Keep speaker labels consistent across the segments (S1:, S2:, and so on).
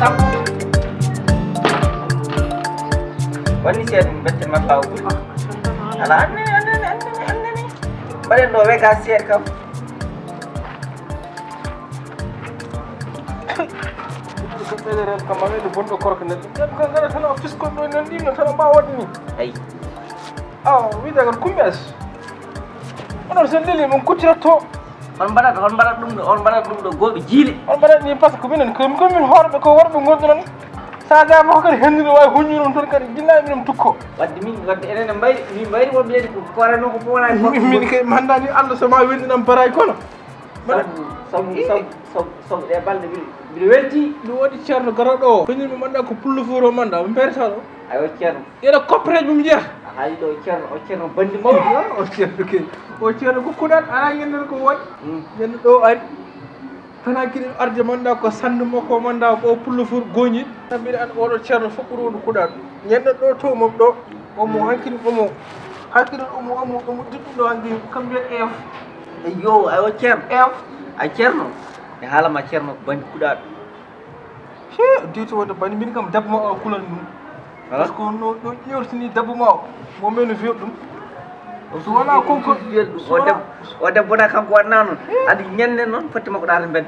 S1: Tapu. Wani siya din betul mapau. Ala ane. Bade do we ka siya kam.
S2: Federal kamane do bondo korka ne. Kan ngara tan office ko do nan dinga tan ba wadni.
S1: Ay.
S2: Wi daga kumbes. Onon sen lele mun kutirato.
S1: On barat dum do gobe jili.
S2: On barat ni pas ko minen ko min horbe ko warbe gondonon. Saga mo ko henni way hunni non tan kadi jinna minum tukko.
S1: Wadde enen mbayri wo bledi ko korano ko bola ko.
S2: Min ke mandani Allah sama wendi nam paray kono.
S1: So e balde bi welti
S2: do wodi cerno garodo ko nyimi manda ko pullu furo manda mo persa do
S1: ayo cerno
S2: yeda coprage bum jeex
S1: hay do cerno bandi mawdi
S2: o cerno ke o cerno ko kudat ara ngenen ko woj den do ari tana kidi arje manda ko sandu mako manda ko pullu fur goñi tambi an odo cerno fokuru kudat nyeddo do to mom do o mo hakkil omo duddo andi kambe ef
S1: ayo cerno
S2: ef
S1: ay cerno e halama cerno bandi kudat
S2: dito wada bani min kam dabma o kulan dum parce que no do yortini dabma mo meno fi dum so wala konko
S1: o debbo da kanko wadna non adi nyande non fatima ko dara ben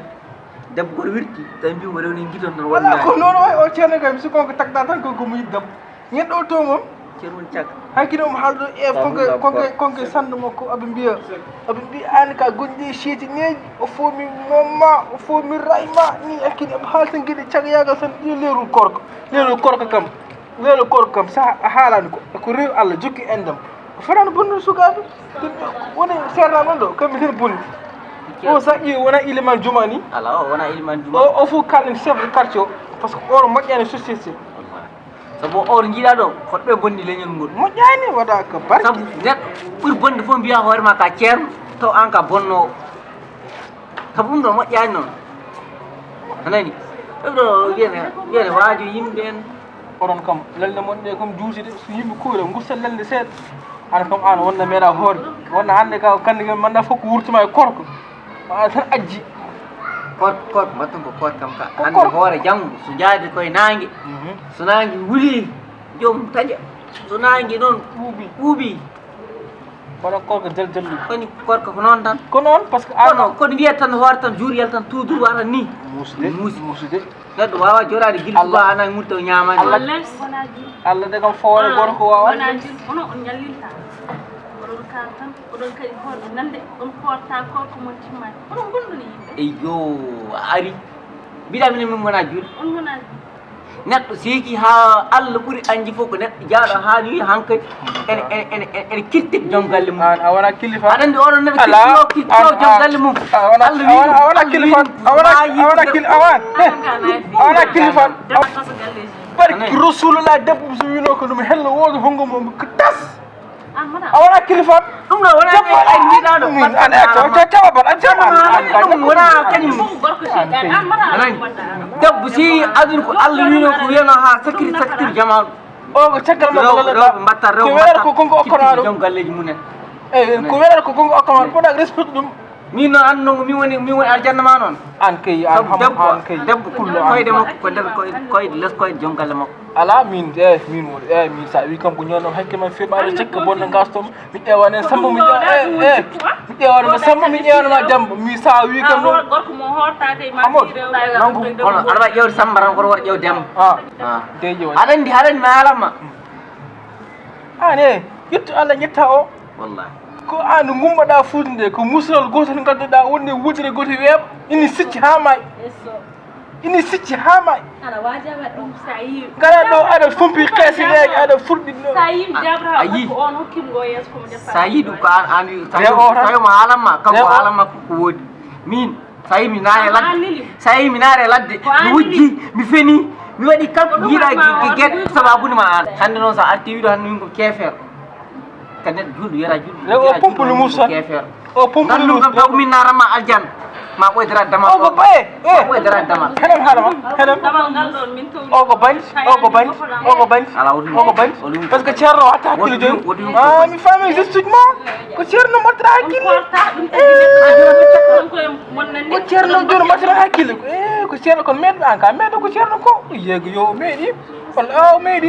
S1: debbo ko wirti tay mbi mo rewni giton non
S2: wala ko non way o cerne kam su konko takda tan ko muy dab ñeddo to mom
S1: cerno ciak
S2: hakino mo haldo e konko sande makko abi bi an ka gondi shiti neji o fomi mamma o fomi rayma ni akini am haltan gidi ciak yaga san di leru korko kam sa halani ko rew Allah jukki endam fanano bonno sukabe woni serna non do kam min bonni o sa i wona iliman jumani
S1: ala wona iliman jumani
S2: o fu kalin chef de quartier parce que oro majjani société
S1: sabo or jiida do fotbe bondi leñol ngol
S2: majjani wada ka barki
S1: sabu net bur bondi fo biya hoore ma ka ceerno to an ka bonno sabu do majjani non anani do yene waaju yimbe en
S2: oron kam lelde mon de comme juuside so yimbe kuure ngussal lelde seed ana kam an wonna meeda hoore wonna hande ka kandi ngam manda fokko wurtuma e korko ma tan ajji
S1: kot maton ko kot kam ka hande hoore jangu so jaadi koy nangi so nangi wuli jom taja so nangi non ubi
S2: wala korko jaljallu
S1: koni korko ko non tan
S2: ko non parce que ano
S1: ko wiya tan hoore tan juriyal tan tudur wara ni musde neddo wawa jorade gilba ana mutto nyamani Allah
S2: de kam foore gorko wawa
S3: wana ono on nyallilta odon ka tan odon kay hoore nande on porta korko mon timmani odon gonduni yimbe
S1: eyyo ari bida min wona jul
S3: on wona
S1: neddo siki ha Allah buri anji foko neddo jaado haali hankadi en kirtik jom galle mum
S2: a wona kilifa
S1: adandi onon nabi kirto jom galle mum
S2: Allah wona kilifa wona kilifa barki rasulullah debbo so wino ko dum hello wodo hongo mom ko tas awona kilifa
S1: dum no wona ay nidado
S2: min an to tawa ban
S1: dum wona kanyum debbo si adun ko Allah wino ko wiyano ha sakir jama
S2: o ko tagal
S1: rew mbatta
S2: ko kongo okkono
S1: jom galleji munen
S2: ko welata ko kongo okkono ko dag respect dum
S1: min no anno mi woni aljanna ma non
S2: an kay an kay
S1: debbo kullo koyde makko ko der koyde les koyde jom galle makko
S2: ala min min sa wi kam ko nyono hakke man firmaade cikka bonno gastom mi ewane sambo mi mi ewane sambo mi ewane ma dembo mi sa wi kam non
S3: gorko mo hortade ma rew
S1: on alba jewde sambaran ko war jew dembo
S2: deje woni
S1: adandi ma alama
S2: ane yetto Allah nyetta o
S1: wallahi
S2: ko an gummada fuunde ko musul gotel gadduda wonde wudire gotel web ini sicci ha may
S3: ana wajaba dum sayi
S2: gara do ada fumpi xessi legi ada furdi
S3: sayi jabra ko on hokkim go yes ko mo defa
S1: sayi du ko an sayi ma alama kam ko alama ko wodi min sayi mi naare ladde mi wujji mi feni mi wadi kam yida get sababuni ma an hande non sa arti wido hande min ko kefer kanet juldu yara juldu
S2: o pompulu musa
S1: kefer
S2: o pompulu
S1: musa ko min narama aljan ma ɓoydira dama
S2: o ko baye
S1: ma ɓoydira dama
S2: heɗen haalama heɗen
S3: damal ngal ɗon min to
S2: o ko banti o ko banti o ko banti o ko banti par ce que ceerno watta hakkille joni mi faami justement ko ceerno mbattata hakkille ko ceerno joni mbattata hakkille ko ceerno kono meeɗo an ka meeɗo ko ceerno ko yeego yo o meeɗi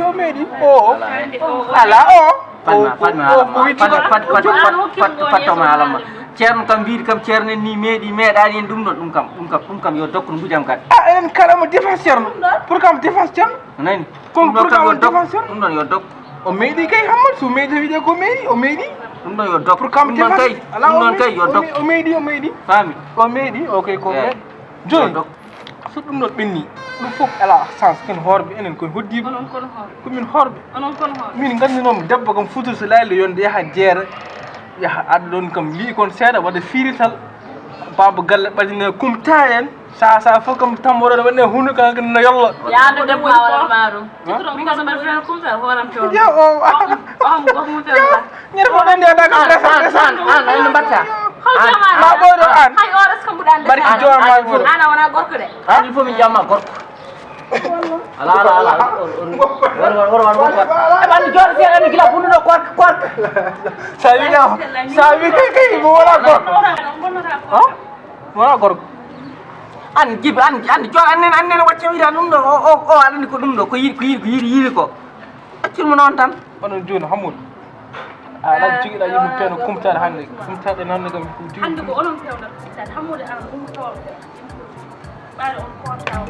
S2: o meeɗi o ala
S1: fattoma alama ceerno kam mbiɗi kam ceerno ni meeɗi meeɗani en ɗum ɗon ɗum kam yo dokku no mbujam kadi
S2: enen kalamo défense ceerno pour kam défense ceerno
S1: nani
S2: kon pour kam défense ceerno
S1: ɗum ɗon yo dokku
S2: o meeɗi kay Hammadou so meeɗi wiide ko meeɗi o meeɗi
S1: ɗum ɗon yo dokku
S2: pour kam
S1: ɗum ɗon kay yo dokku
S2: o meeɗi
S1: faami
S2: o meeɗi ok ko meeɗi joni so ɗum ɗon ɓenni ɗum fof ala sens ken hoorɓe enen koye hoddiɓe komin hoorɓe min gandinomi debbo kam futur so laylo yonde yaha jeera yaha aɗa ɗon kam wi kon seeɗa waɗa firital baba galle ɓadine kumta en sa fof kam tammorode waɗne hunde kanko no yolla
S3: yaade debbo awal marum tutuɗon kaso mbaɗa fena kumta horam pew
S2: yo o ñere fof ɗen ndiyata kam
S1: an ene mbatta
S2: ma ɓoyɗo an
S3: hay ores kam mbuɗa ande
S2: mbaɗi jomma fof
S3: ana wona gorko de
S1: il faut min jamma gorko ala eɓanni jooɗo seeɗani gila bunnuɗo korka
S2: sa wi kay mo wona gorko wona gorko
S1: an jibi andi jooɗo annene wacce wiita ɗum ɗo o aɗani ko ɗum ɗo ko yiɗi ko accirmo noon tan
S2: onon joni Hammadou ala joguiɗa yimɓe peeno kumtade hannde kumtaɗen hannde kam
S3: hannde ko onon pewɗata sittade Hammadou an ummotoɗo ɓaade on kortaw